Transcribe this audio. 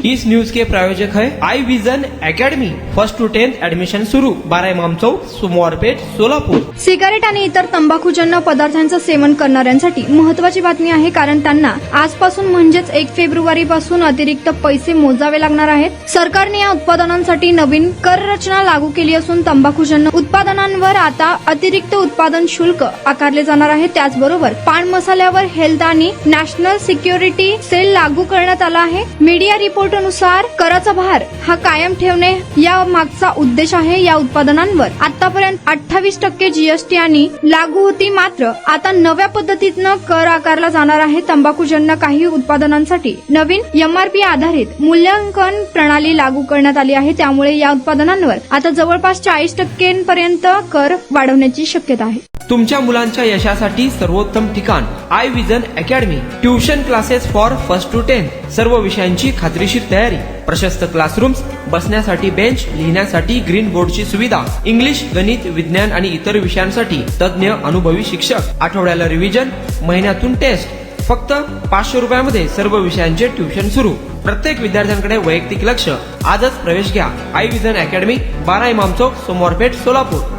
इस news के प्रायोजक है I vision academy. 1st to 10th admission शुरू। 12 इमाम चौक, सोमवारपेठ, सोलापूर। सिगारेट आणि इतर तंबाखूजन्य पदार्थांचं सेवन करणाऱ्यांसाठी महत्त्वाची बातमी आहे, कारण त्यांना आजपासून म्हणजेच 1 फेब्रुवारी पासून अतिरिक्त पैसे मोजावे लागणार आहेत। सरकारने या उत्पादनांसाठी नवीन कर रचना लागू केली असून तंबाखूजन्य उत्पादनांवर आता अतिरिक्त उत्पादन शुल्क आकारले जाणार आहे। त्याचबरोबर पान मसाल्यावर हेल्थ आणि नॅशनल सिक्युरिटी सेल लागू करण्यात आला आहे। मीडिया रिपोर्टनुसार कराचा भार हा कायम ठेवणे या मागचा उद्देश आहे। या उत्पादनांवर आतापर्यंत 28% जीएसटी आणि लागू होती, मात्र आता नव्या पद्धतीनं कर आकारला जाणार आहे। तंबाखूजन्य काही उत्पादनांसाठी नवीन एमआरपी आधारित मूल्यांकन प्रणाली लागू करण्यात आली आहे। त्यामुळे या उत्पादनांवर आता जवळपास 40% पर्यंत कर वाढवण्याची शक्यता आहे। तुमच्या मुलांच्या यशासाठी सर्वोत्तम ठिकाण I vision academy. Tuition classes for 1st to 10th, सर्व विषयांची खात्रीशीर तयारी, प्रशस्त क्लासरूम्स, बसण्यासाठी बेंच, लिहिण्यासाठी ग्रीन बोर्डची सुविधा, इंग्लिश, गणित, विज्ञान आणि इतर विषयांसाठी तज्ञ अनुभवी शिक्षक, आठवड्याला रिव्हिजन, महिन्यातून टेस्ट। फक्त 500 रुपयामध्ये सर्व विषयांचे ट्युशन सुरू। प्रत्येक विद्यार्थ्यांकडे वैयक्तिक लक्ष। आजच प्रवेश घ्या आई विजन अकॅडमी, 12 इमाम चौक, सोमवारपेठ, सोलापूर।